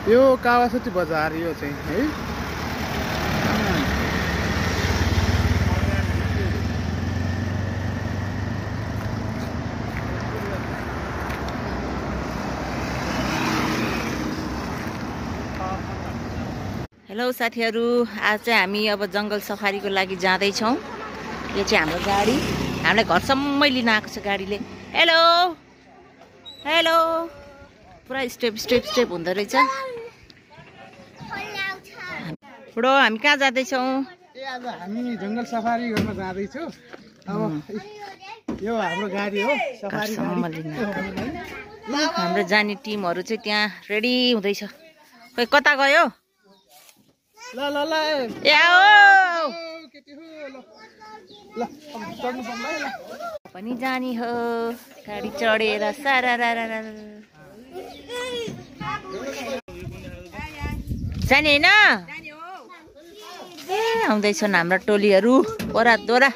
यो कावासोती बजार यो चाहिँ है। हेलो साथीहरु, आज चाहिँ हामी अब जंगल सफारीको लागि जाँदै छौं। यो चाहिँ हाम्रो गाडी, हामीलाई घरसम्मै लिन आएको छ गाडीले। हेलो हेलो, पुरा स्टेप हुँदो रहेछ। बुढो हामी कहाँ जाँदै छौं? आज हामी जंगल सफारी गर्न जाँदै छौं। अब यो हाम्रो गाडी हो, सफारी गाडी। हाम्रो जाने टिमहरु चाहिँ त्यहाँ रेडी हुँदैछ। खै कता गयो? ल ल ल याओ केटी हो ल अब चढ्नु पर्ला ल पनि जानी हो गाडी चढेर सारारारा जाने हैन? ए आउँदैछन् हाम्रा टोलीहरु ओरा दोरा।